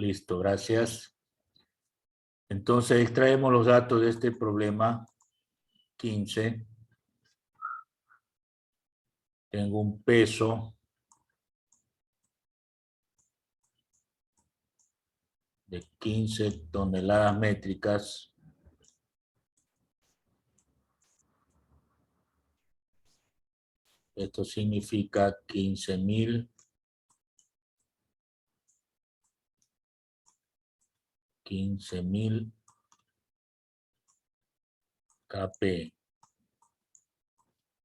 Listo, gracias. Entonces extraemos los datos de este problema 15. Tengo un peso de 15 toneladas métricas. Esto significa 15.000 kp.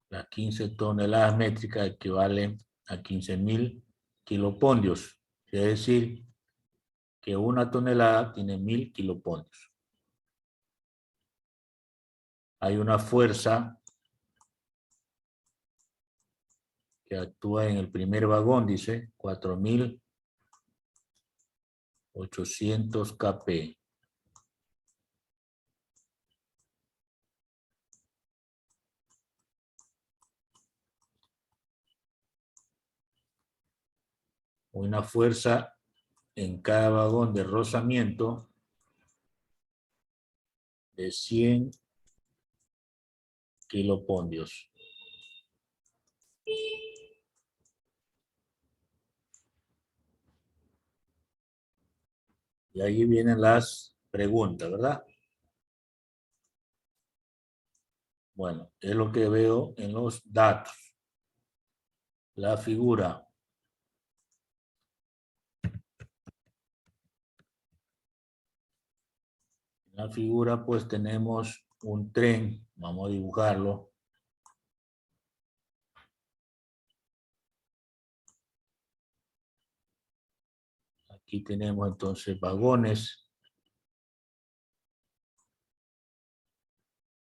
Las 15 toneladas métricas equivalen a 15.000 kilopondios. Es decir, que una tonelada tiene 1.000 kilopondios. Hay una fuerza que actúa en el primer vagón, dice 4.800 kp. Una fuerza en cada vagón de rozamiento de 100 kilopondios. Y ahí vienen las preguntas, ¿verdad? Bueno, es lo que veo en los datos. La figura. En la figura pues tenemos un tren. Vamos a dibujarlo. Aquí tenemos entonces vagones.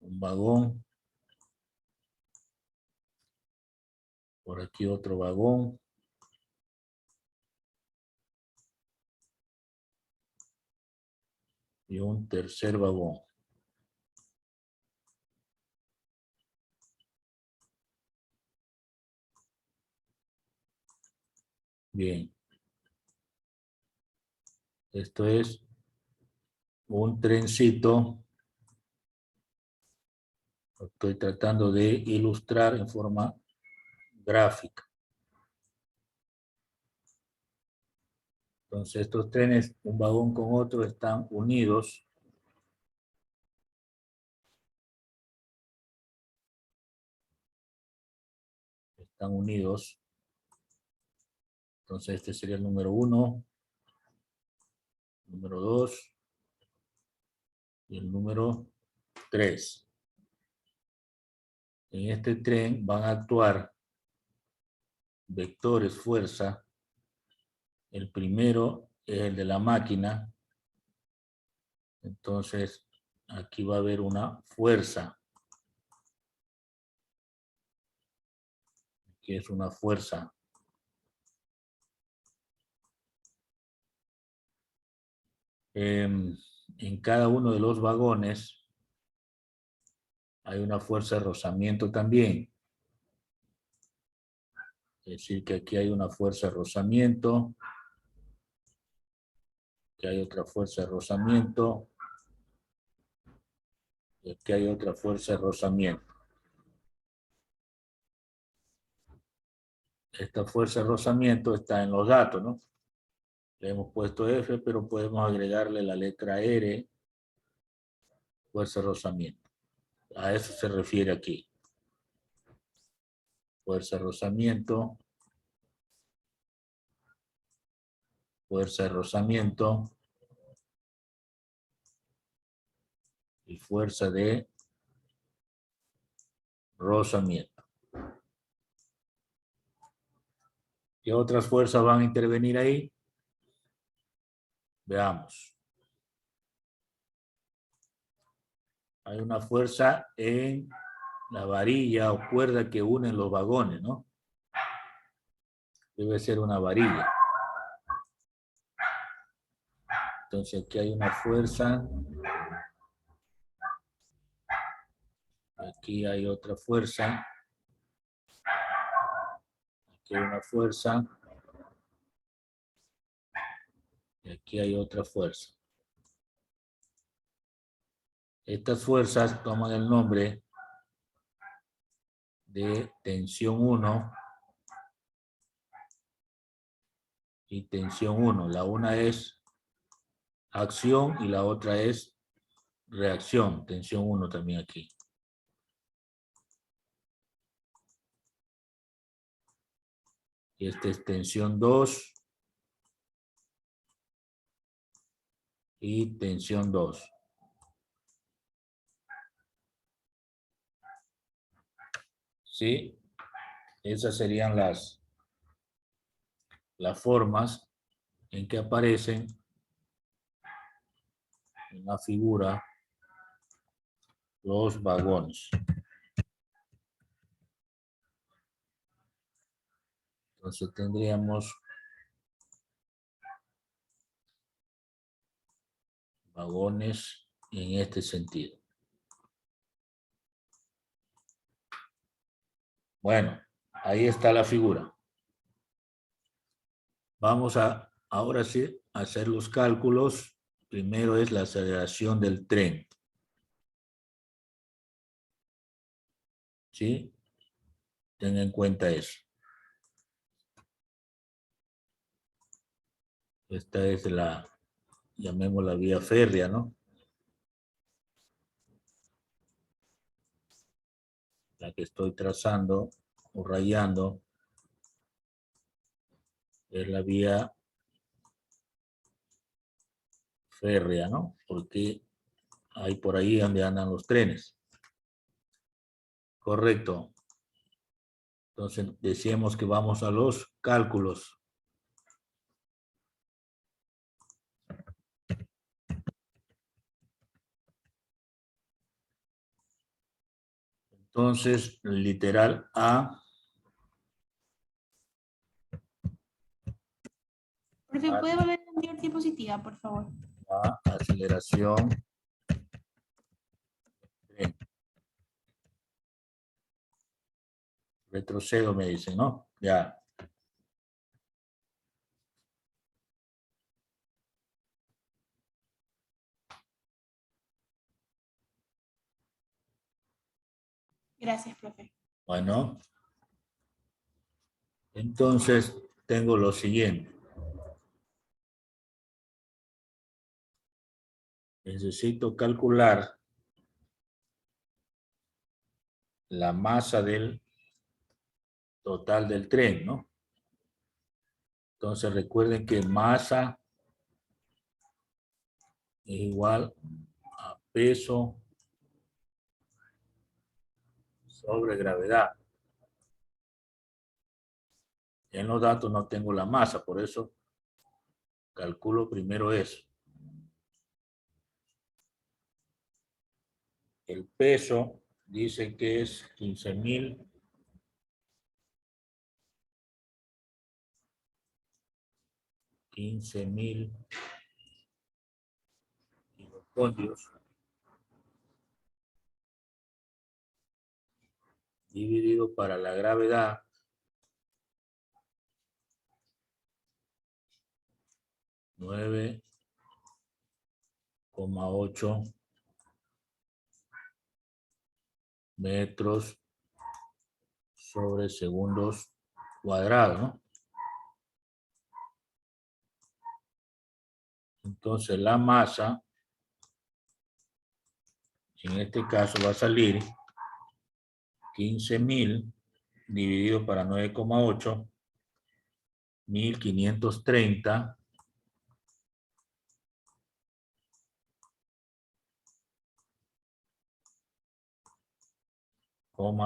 Un vagón. Por aquí otro vagón. Y un tercer vagón. Bien. Esto es un trencito. Lo estoy tratando de ilustrar en forma gráfica. Entonces estos trenes, un vagón con otro, están unidos. Están unidos. Entonces este sería el número 1, número 2 y el número 3. En este tren van a actuar vectores fuerza. El primero es el de la máquina. Entonces aquí va a haber una fuerza. Aquí es una fuerza. En cada uno de los vagones hay una fuerza de rozamiento también. Es decir, que aquí hay una fuerza de rozamiento. Aquí hay otra fuerza de rozamiento. Y aquí hay otra fuerza de rozamiento. Esta fuerza de rozamiento está en los datos, ¿no? Le hemos puesto F, pero podemos agregarle la letra R, fuerza de rozamiento. A eso se refiere aquí. Fuerza de rozamiento. Fuerza de rozamiento. Y fuerza de rozamiento. ¿Qué otras fuerzas van a intervenir ahí? Veamos. Hay una fuerza en la varilla o cuerda que une los vagones, ¿no? Debe ser una varilla. Entonces aquí hay una fuerza. Aquí hay otra fuerza. Aquí hay una fuerza. Y aquí hay otra fuerza. Estas fuerzas toman el nombre de tensión 1 y tensión 1. La una es acción y la otra es reacción. Tensión 1 también aquí. Y esta es tensión 2 y tensión 2. ¿Sí? Esas serían las formas en que aparecen en la figura los vagones. Entonces tendríamos vagones en este sentido. Bueno, ahí está la figura. Vamos a, ahora sí, hacer los cálculos. Primero es la aceleración del tren. ¿Sí? Ten en cuenta eso. Esta es la, llamémosla vía férrea, ¿no? La que estoy trazando o rayando es la vía férrea, ¿no? Porque hay por ahí donde andan los trenes. Correcto. Entonces decíamos que vamos a los cálculos. Entonces, literal A. Profe, ¿puede volver a enviar diapositiva, por favor? A, aceleración. Tren. Retrocedo me dicen, ¿no? Ya. Gracias, profe. Bueno. Entonces, tengo lo siguiente. Necesito calcular la masa del total del tren, ¿no? Entonces, recuerden que masa es igual a peso sobre gravedad. En los datos no tengo la masa, por eso calculo primero eso. El peso dice que es 15.000 kilocondrios dividido para la gravedad 9,8 metros sobre segundos cuadrados, ¿no? Entonces la masa, en este caso va a salir 15.000 dividido para 9,8, 1.530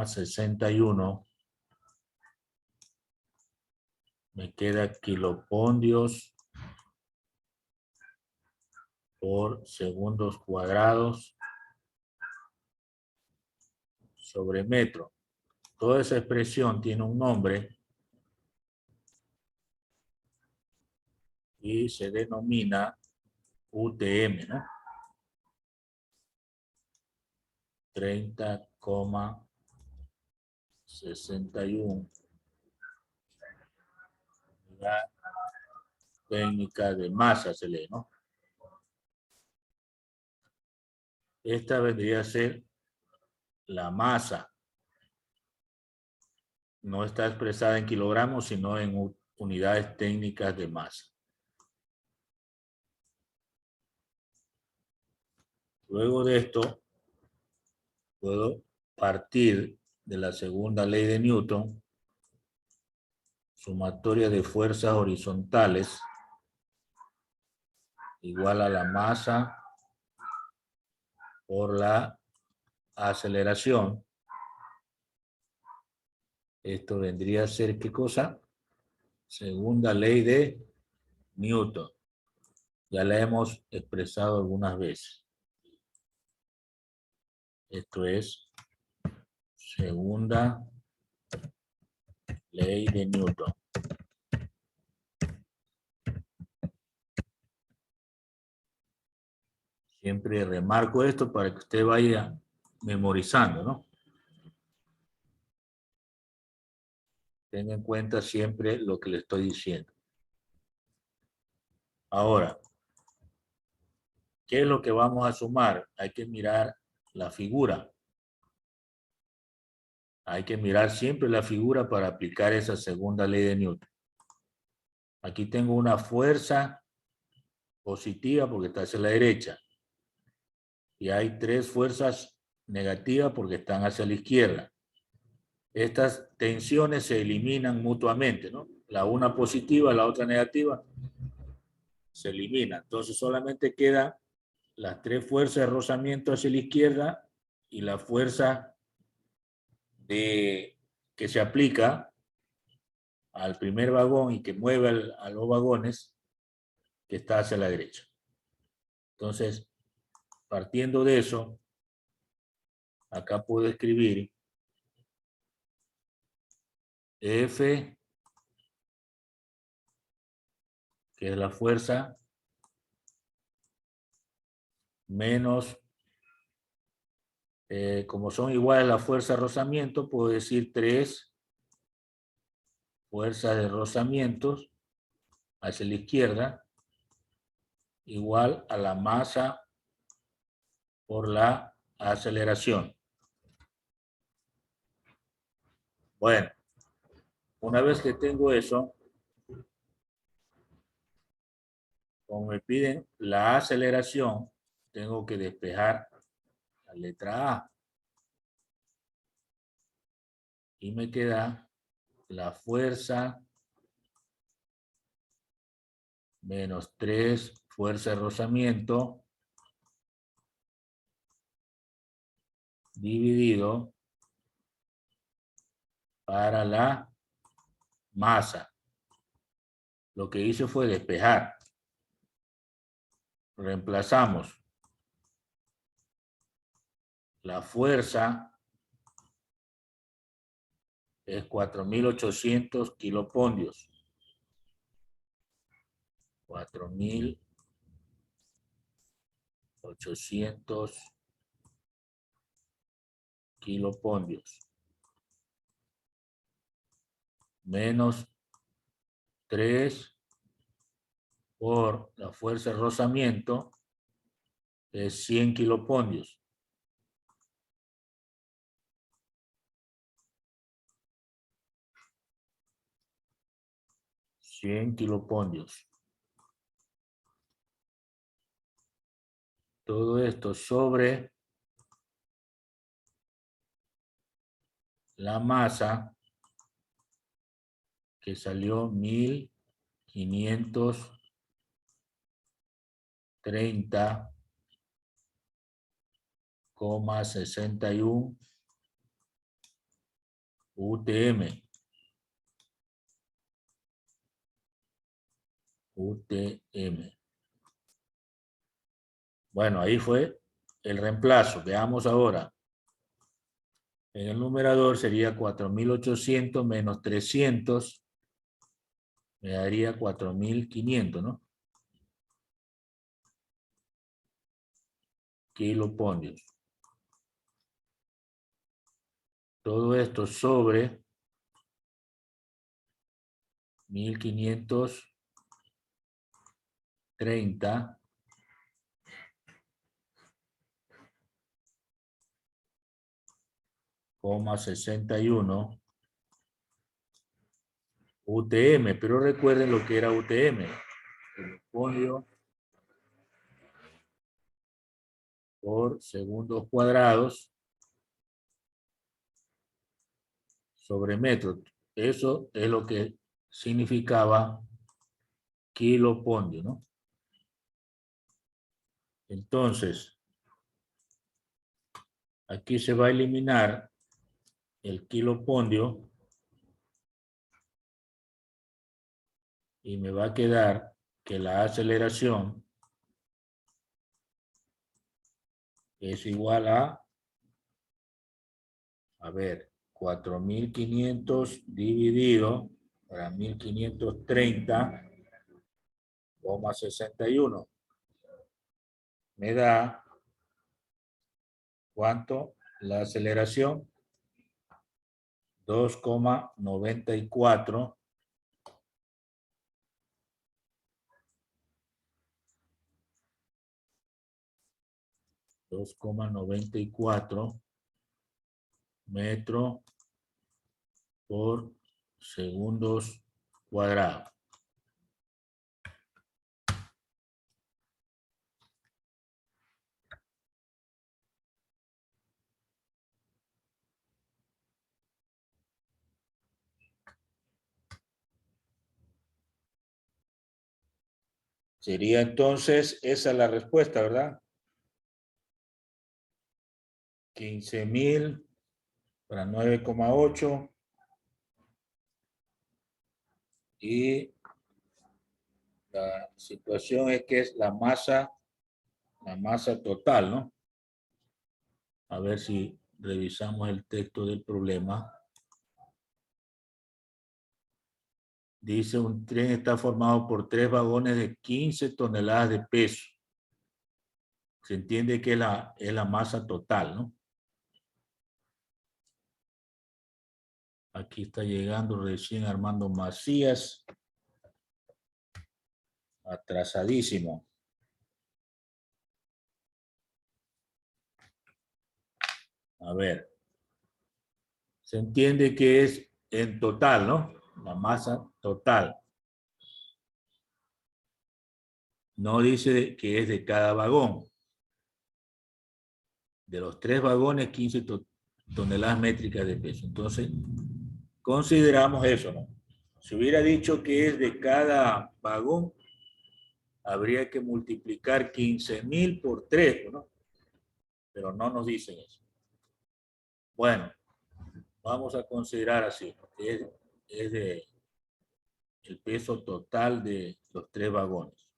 61. Me queda kilopondrios por segundos cuadrados sobre metro. Toda esa expresión tiene un nombre y se denomina UTM, ¿no? 30,61 unidad técnica de masa se lee, ¿no? Esta vendría a ser la masa. No está expresada en kilogramos, sino en unidades técnicas de masa. Luego de esto, puedo partir de la segunda ley de Newton, sumatoria de fuerzas horizontales igual a la masa por la aceleración. Esto vendría a ser, ¿qué cosa? Segunda ley de Newton. Ya la hemos expresado algunas veces. Esto es segunda ley de Newton. Siempre remarco esto para que usted vaya memorizando, ¿no? Tenga en cuenta siempre lo que le estoy diciendo. Ahora, ¿qué es lo que vamos a sumar? Hay que mirar la figura. Hay que mirar siempre la figura para aplicar esa segunda ley de Newton. Aquí tengo una fuerza positiva porque está hacia la derecha. Y hay tres fuerzas negativas porque están hacia la izquierda. Estas tensiones se eliminan mutuamente, ¿no? La una positiva, la otra negativa, se elimina. Entonces solamente quedan las tres fuerzas de rozamiento hacia la izquierda y la fuerza que se aplica al primer vagón y que mueve a los vagones que está hacia la derecha. Entonces, partiendo de eso, acá puedo escribir F, que es la fuerza, menos, como son iguales las fuerzas de rozamiento, puedo decir 3 fuerzas de rozamientos hacia la izquierda, igual a la masa por la aceleración. Bueno, una vez que tengo eso, como me piden la aceleración, tengo que despejar la letra A. Y me queda la fuerza menos 3 fuerza de rozamiento dividido para la masa. Lo que hice fue despejar. Reemplazamos la fuerza es 4.800 kilopondios. 4.800 kilopondios. Menos 3 por la fuerza de rozamiento es 100 kilopondios. 100 kilopondios. Todo esto sobre la masa que salió 1530,61 UTM. Bueno, ahí fue el reemplazo. Veamos ahora. En el numerador sería 4.800 menos 300. Me daría 4.500, ¿no? Kilopondios. Todo esto sobre 1.500 30 61 UTM, pero recuerden lo que era UTM. Kilopondio por segundos cuadrados sobre metro. Eso es lo que significaba kilopondio, ¿no? Entonces, aquí se va a eliminar el kilopondio y me va a quedar que la aceleración es igual a ver, 4.500 dividido para 1.530,61. Me da, ¿cuánto? La aceleración, 2,94. 2,94 metros por segundos cuadrados. Sería entonces esa la respuesta, ¿verdad? 15.000 para 9,8 y la situación es que es la masa total, ¿no? A ver si revisamos el texto del problema. Dice, un tren está formado por 3 vagones de 15 toneladas de peso. Se entiende que es la masa total, ¿no? Aquí está llegando recién Armando Macías. Atrasadísimo. A ver. Se entiende que es en total, ¿no? La masa total. No dice que es de cada vagón. De los 3 vagones, 15 toneladas métricas de peso. Entonces, consideramos eso, ¿no? Si hubiera dicho que es de cada vagón, habría que multiplicar 15.000 por 3, ¿no? Pero no nos dicen eso. Bueno, vamos a considerar así, ¿no? Es de el peso total de los 3 vagones.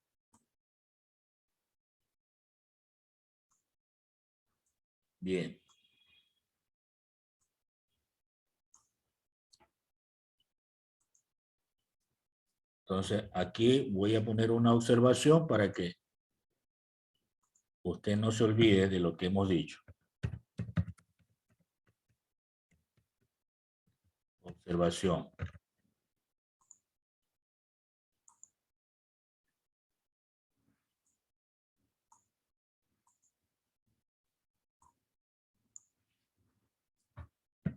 Bien. Entonces, aquí voy a poner una observación para que usted no se olvide de lo que hemos dicho. Observación.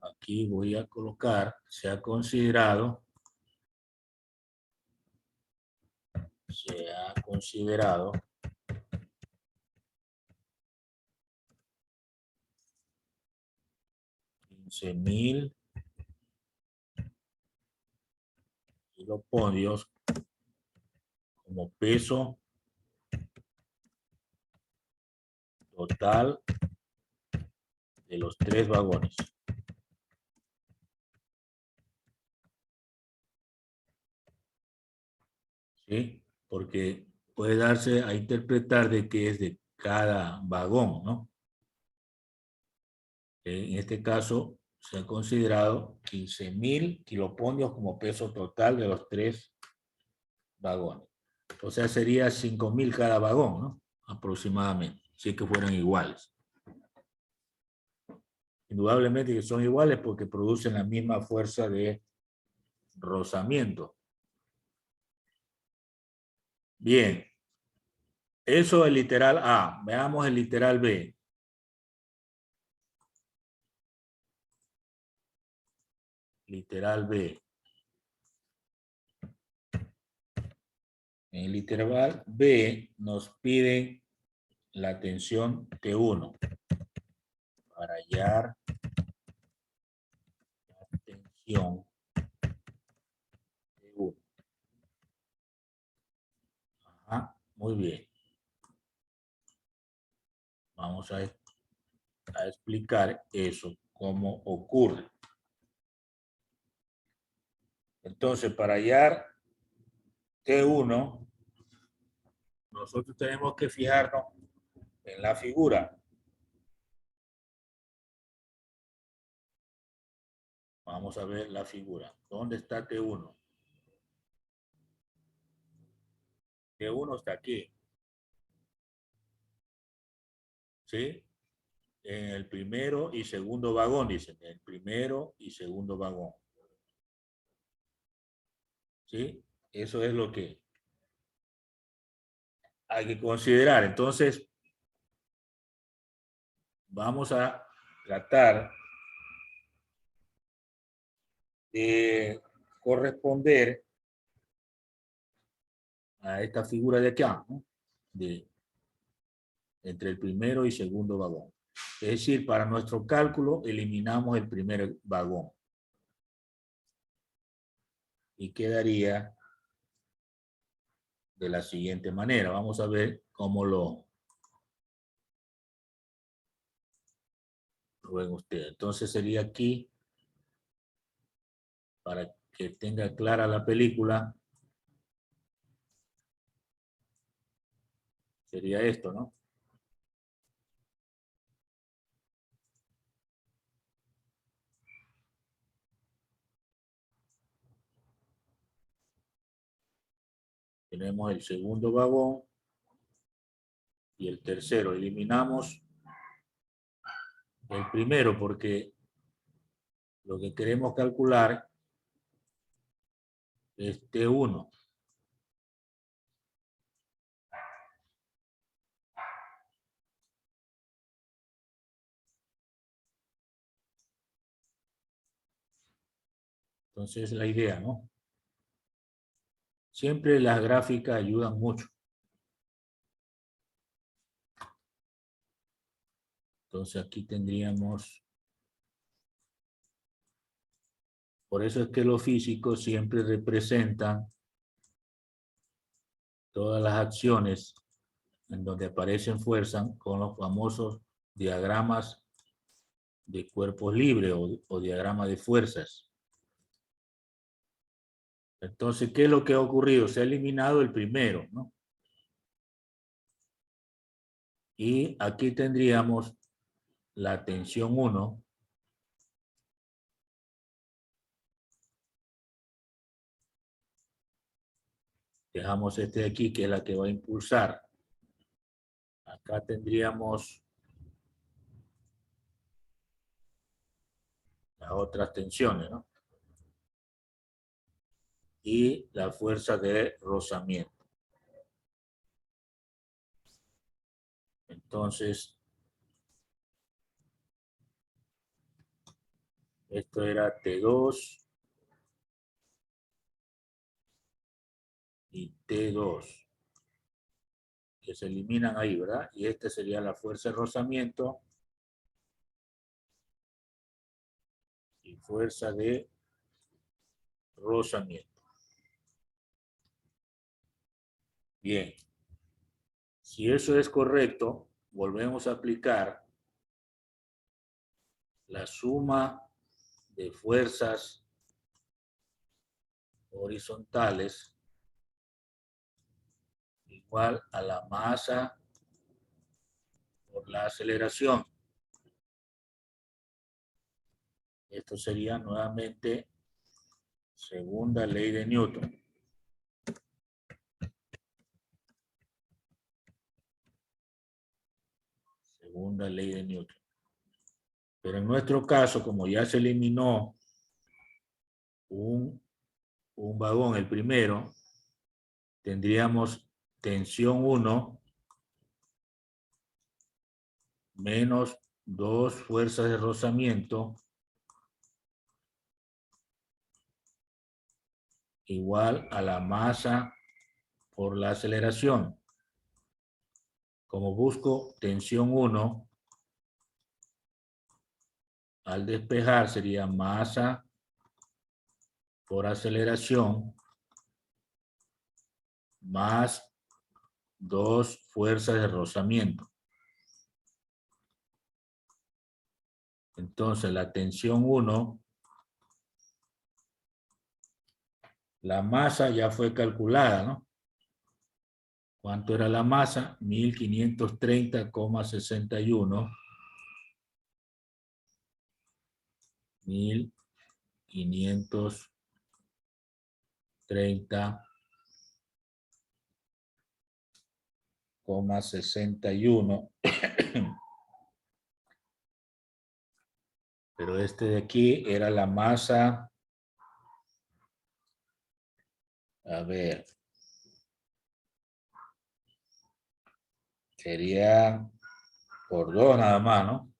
Aquí voy a colocar, se ha considerado 15.000 kilopodios como peso total de los 3 vagones. ¿Sí? Porque puede darse a interpretar de que es de cada vagón, ¿no? En este caso, se han considerado 15.000 kilopodios como peso total de los 3 vagones. O sea, sería 5.000 cada vagón, ¿no? Aproximadamente, si es que fueran iguales. Indudablemente que son iguales porque producen la misma fuerza de rozamiento. Bien, Eso es el literal A. Veamos el literal B. Literal B. En el literal B nos piden la tensión T1 para hallar la tensión T1. Ajá, muy bien. Vamos a explicar eso, cómo ocurre. Entonces, para hallar T1, nosotros tenemos que fijarnos en la figura. Vamos a ver la figura. ¿Dónde está T1? T1 está aquí. ¿Sí? En el primero y segundo vagón, dicen. El primero y segundo vagón. ¿Sí? Eso es lo que hay que considerar. Entonces, vamos a tratar de corresponder a esta figura de acá, ¿no? Entre el primero y segundo vagón. Es decir, para nuestro cálculo eliminamos el primer vagón. Y quedaría de la siguiente manera. Vamos a ver cómo lo ven ustedes. Entonces sería aquí, para que tenga clara la película, sería esto, ¿no? Tenemos el segundo vagón y el tercero. Eliminamos el primero porque lo que queremos calcular es T1. Entonces la idea, ¿no? Siempre las gráficas ayudan mucho. Entonces aquí tendríamos... Por eso es que los físicos siempre representan todas las acciones en donde aparecen fuerzas con los famosos diagramas de cuerpos libres o diagrama de fuerzas. Entonces, ¿qué es lo que ha ocurrido? Se ha eliminado el primero, ¿no? Y aquí tendríamos la tensión 1. Dejamos este de aquí, que es la que va a impulsar. Acá tendríamos las otras tensiones, ¿no? Y la fuerza de rozamiento. Entonces, esto era T2 y T2, que se eliminan ahí, ¿verdad? Y esta sería la fuerza de rozamiento y fuerza de rozamiento. Bien, si eso es correcto, volvemos a aplicar la suma de fuerzas horizontales igual a la masa por la aceleración. Esto sería nuevamente segunda ley de Newton. Segunda ley de Newton. Pero en nuestro caso, como ya se eliminó un vagón, el primero, tendríamos tensión 1 menos 2 fuerzas de rozamiento igual a la masa por la aceleración. Como busco tensión 1, al despejar sería masa por aceleración más 2 fuerzas de rozamiento. Entonces la tensión 1, la masa ya fue calculada, ¿no? ¿Cuánto era la masa? 1530,61. 1530,61. Pero este de aquí era la masa. A ver. Sería por 2 nada más, ¿no?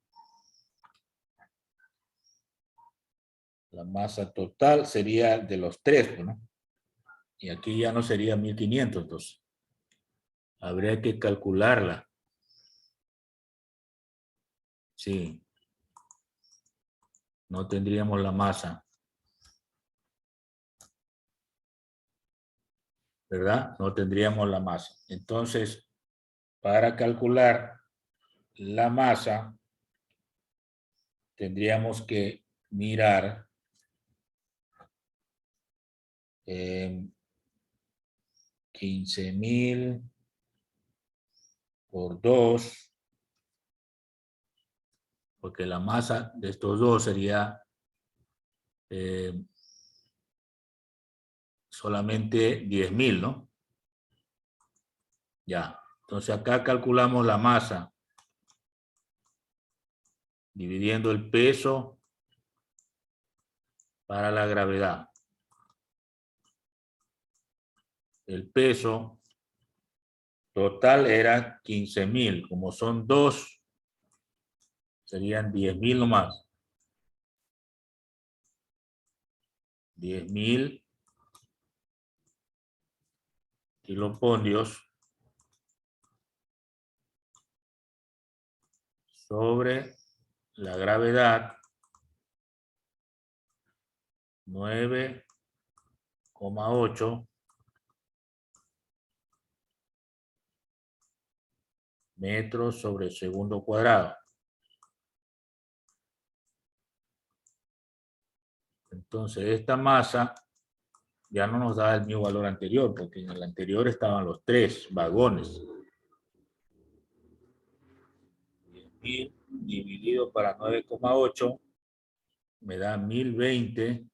La masa total sería de los 3, ¿no? Y aquí ya no sería 1500, entonces. Habría que calcularla. Sí. No tendríamos la masa. ¿Verdad? No tendríamos la masa. Entonces, para calcular la masa, tendríamos que mirar 15,000 por 2, porque la masa de estos dos sería solamente 10,000, ¿no? Ya, entonces acá calculamos la masa dividiendo el peso para la gravedad. El peso total era 15,000, como son 2, serían 10,000 nomás. 10,000 kiloponios sobre la gravedad 9,8 metros sobre segundo cuadrado. Entonces esta masa ya no nos da el mismo valor anterior, porque en el anterior estaban los 3 vagones. 10,000 dividido para 9,8 me da 1020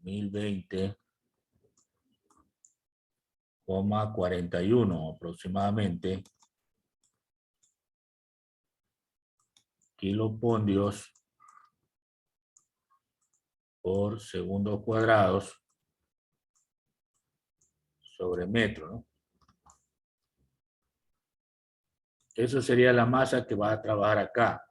1020,41 aproximadamente kiloponios por segundos cuadrados sobre metro, ¿no? Eso sería la masa que va a trabajar acá.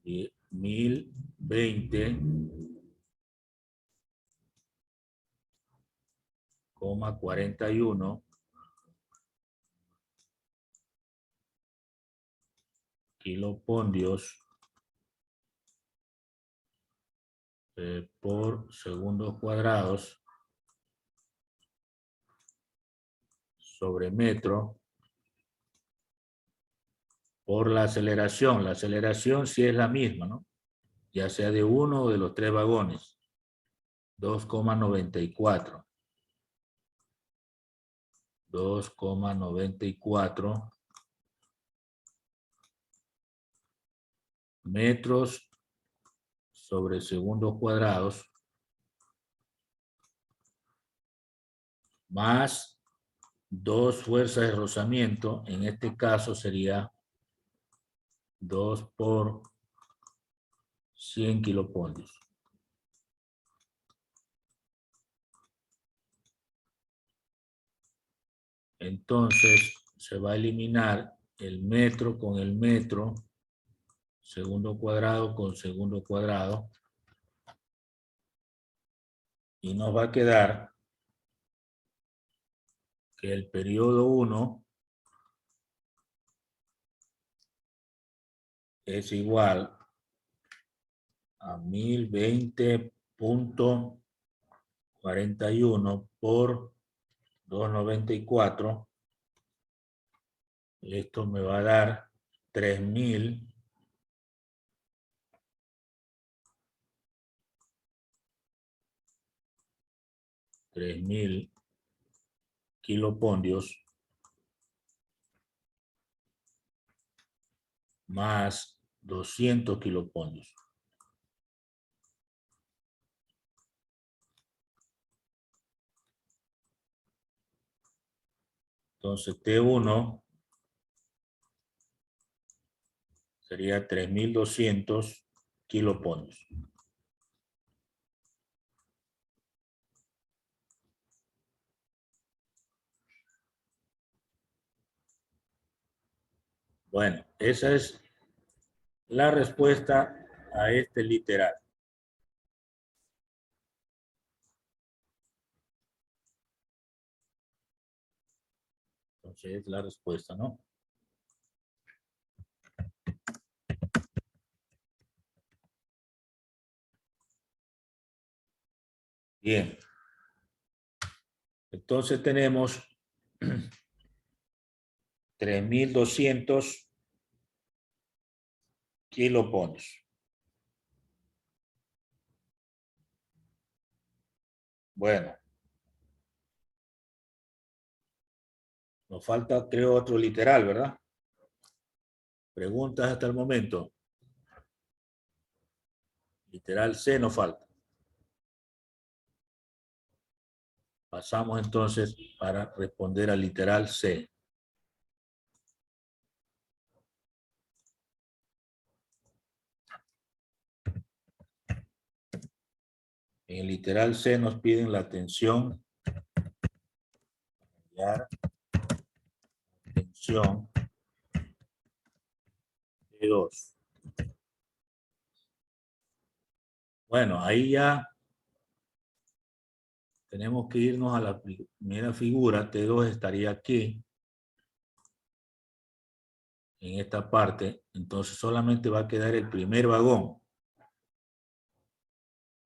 Y 1020,41 kiloponios por segundos cuadrados sobre metro por la aceleración. La aceleración sí es la misma, ¿no? Ya sea de uno o de los 3 vagones. 2,94. 2,94 metros sobre segundos cuadrados más 2 fuerzas de rozamiento. En este caso sería 2 por 100 kiloponios. Entonces se va a eliminar el metro con el metro, segundo cuadrado con segundo cuadrado, y nos va a quedar que el periodo 1 es igual a 1020.41 por 294. Esto me va a dar 3000 kilopondios más 200 kilopondios. Entonces T1 sería 3200 kilopondios. Bueno, esa es la respuesta a este literal. Entonces es la respuesta, ¿no? Bien. Entonces tenemos 3200 kilopondios. Bueno. Nos falta, creo, otro literal, ¿verdad? Preguntas hasta el momento. Literal C nos falta. Pasamos entonces para responder al literal C. En el literal C nos piden la tensión. Tensión de 2. Bueno, ahí ya tenemos que irnos a la primera figura. T2 estaría aquí, en esta parte. Entonces solamente va a quedar el primer vagón.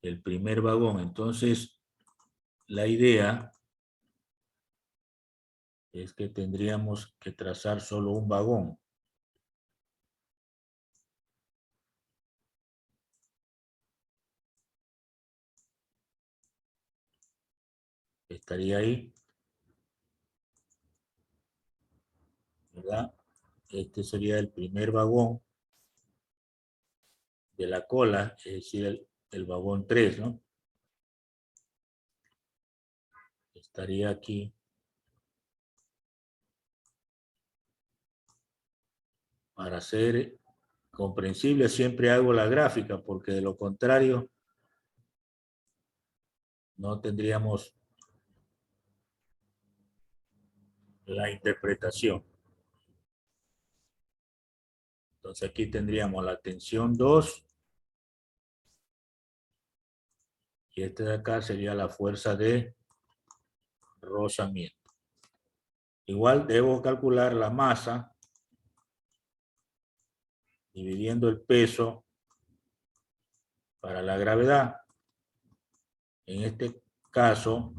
El primer vagón. Entonces, la idea es que tendríamos que trazar solo un vagón. Estaría ahí, ¿verdad? Este sería el primer vagón de la cola, es decir, el vagón 3, ¿no? Estaría aquí. Para ser comprensible siempre hago la gráfica, porque de lo contrario no tendríamos la interpretación. Entonces aquí tendríamos la tensión 2 y este de acá sería la fuerza de rozamiento. Igual debo calcular la masa dividiendo el peso para la gravedad. En este caso,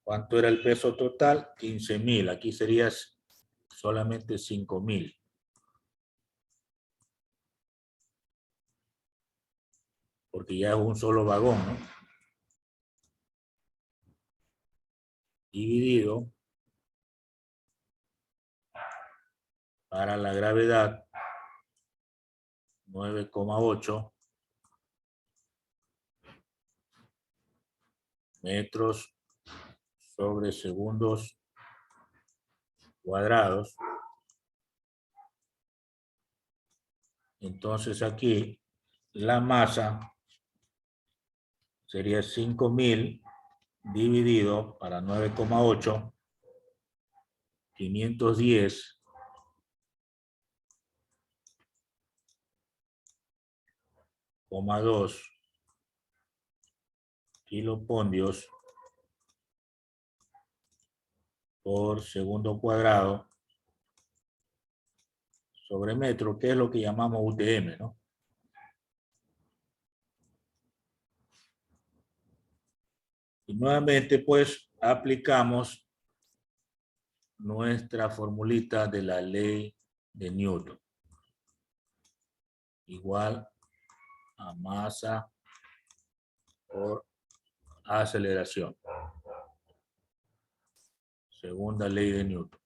¿cuánto era el peso total? 15.000. Aquí sería solamente 5.000. Porque ya es un solo vagón, ¿no? Dividido para la gravedad 9,8 metros sobre segundos cuadrados. Entonces aquí la masa sería 5.000 dividido para 9,8 510,2 kilopondios por segundo cuadrado sobre metro, que es lo que llamamos UTM, ¿no? Y nuevamente, pues, aplicamos nuestra formulita de la ley de Newton. Igual a masa por aceleración. Segunda ley de Newton.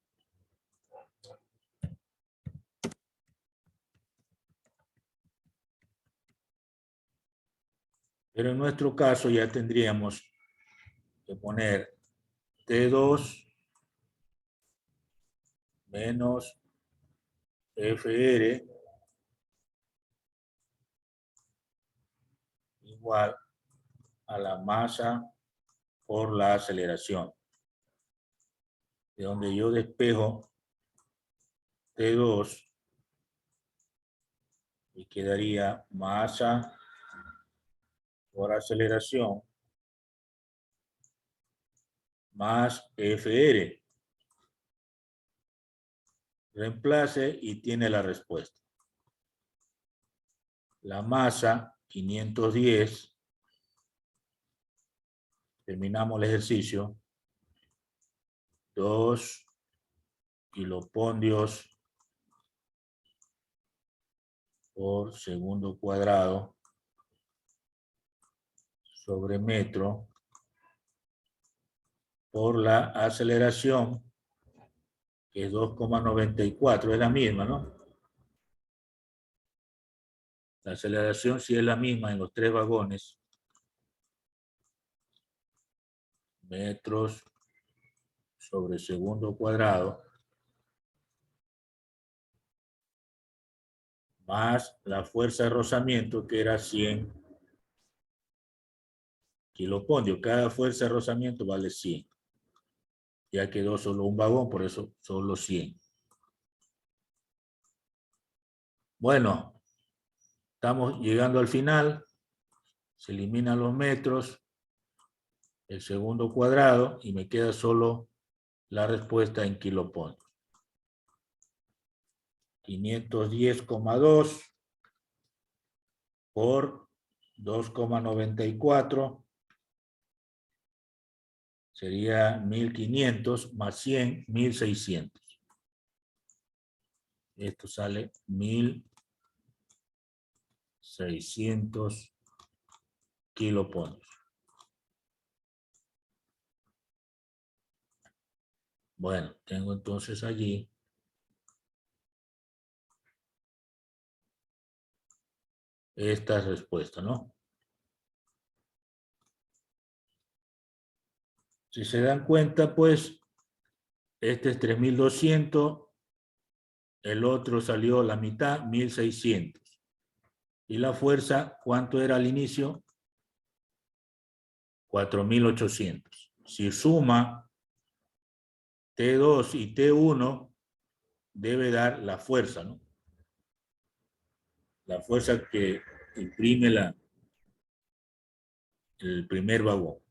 Pero en nuestro caso ya tendríamos que poner T2 menos FR igual a la masa por la aceleración. De donde yo despejo T2 y quedaría masa por aceleración más FR. Reemplace y tiene la respuesta. La masa, 510. Terminamos el ejercicio. 2 kilopondios por segundo cuadrado sobre metro por la aceleración, que es 2,94, es la misma, ¿no? La aceleración sí es la misma en los tres vagones. Metros sobre segundo cuadrado más la fuerza de rozamiento, que era 100 kilopondios. Cada fuerza de rozamiento vale 100. Ya quedó solo un vagón, por eso solo 100. Bueno, estamos llegando al final. Se eliminan los metros, el segundo cuadrado, y me queda solo la respuesta en kilopondios. 510,2 por 2,94 sería 1500 más 100, 1600. Esto sale 1600 kilopondios. Bueno, tengo entonces allí esta respuesta, ¿no? Si se dan cuenta, pues, este es 3200, el otro salió la mitad, 1600. Y la fuerza, ¿cuánto era al inicio? 4800. Si suma T2 y T1, debe dar la fuerza, ¿no? La fuerza que imprime el primer vagón.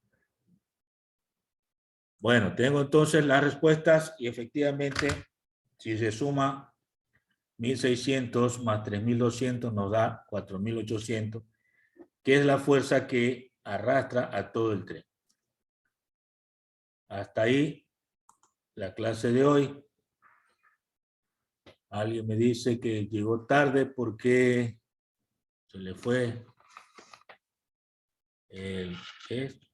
Bueno, tengo entonces las respuestas y efectivamente, si se suma 1600 más 3200 nos da 4800, que es la fuerza que arrastra a todo el tren. Hasta ahí la clase de hoy. Alguien me dice que llegó tarde porque se le fue el gesto.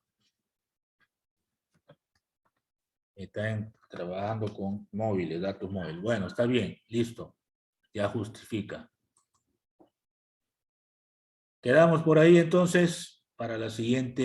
Están trabajando con móviles, datos móviles. Bueno, está bien, listo. Ya justifica. Quedamos por ahí entonces para la siguiente.